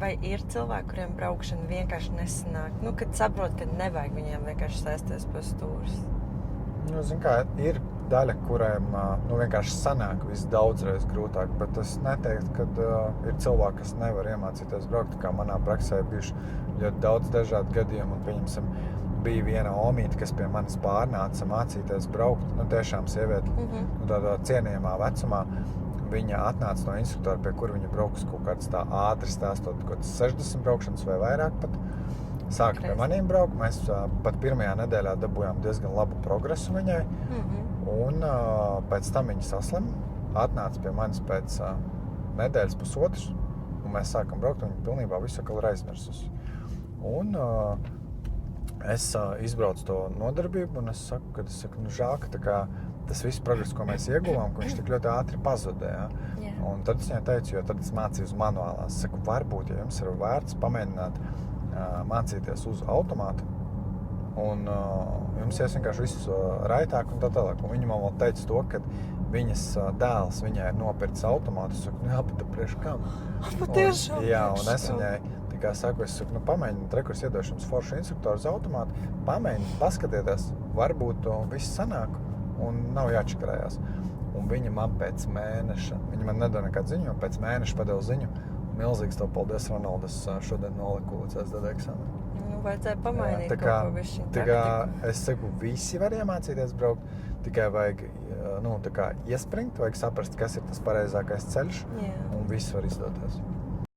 vai ir cilvēki, kuriem braukšana vienkārši nesanāk? Nu, kad saprot, ka nevajag viņiem vienkārši sēsties pie stūres. Nu, zin kā, ir daļa, kuriem vienkārši sanāk viss daudzreiz grūtāk, bet es neteiktu, ka ir cilvēki, kas nevar iemācīties braukt, kā manā praksē bijuši ļoti daudz dažādu gadījumu, un pieņemsim, bija viena omīte, kas pie manis pārnāca mācīties braukt, nu tiešām sieviete, tādā cienījamā vecumā. Viņa atnāca no instruktora, pie kura viņa brauks kaut kāds tā ātri stāstot, kaut kāds 60 braukšanas vai vairāk pat. Sāka pie maniem braukt, mēs pat pirmajā nedēļā dabūjām diezgan labu progresu viņai, un pēc tam viņa saslima, atnāca pie manis pēc nedēļas pusotras, un mēs sākam braukt, un viņa pilnībā visu atkal ir aizmirsusi. Un es izbraucu to nodarbību, un es saku, nu žēl, ka tā kā tas viss progress, ko mēs ieguvām, ka viņš tik ļoti ātri pazuda, ja? Un tad es viņai teicu, jo tad es mācīju uz manuālās. Es saku, varbūt, ja jums ir vērts pamēģināt mācīties uz automātu, un jums ies vienkārši viss raitāk un tā tālāk. Un viņa man vēl teica to, ka viņas dēls viņai ir nopircis automātu. Es saku, jā, bet priekš kam? Patiešām. Jā, un es viņai kā saku, es saku, nu pamēģiniet, rekurs iedošu jums foršu instruktoru uz automātu, pamēģiniet, paskatieties, varbūt viss sanāk un nav jāčakarējās. Un viņa man pēc mēneša, viņa man nedod nekādu ziņu, pēc mēneša padeva ziņu, milzīgs tev paldies, Ronald, es šodien noliku CSDD eksāmenu. Nu, vajadzēja pamainīt kaut ko bišķiņ tā kā es saku, visi var iemācīties braukt, tikai vajag, nu, tā kā iespringt, vajag saprast, kas ir tas pareizākais ceļš, un viss var izdoties.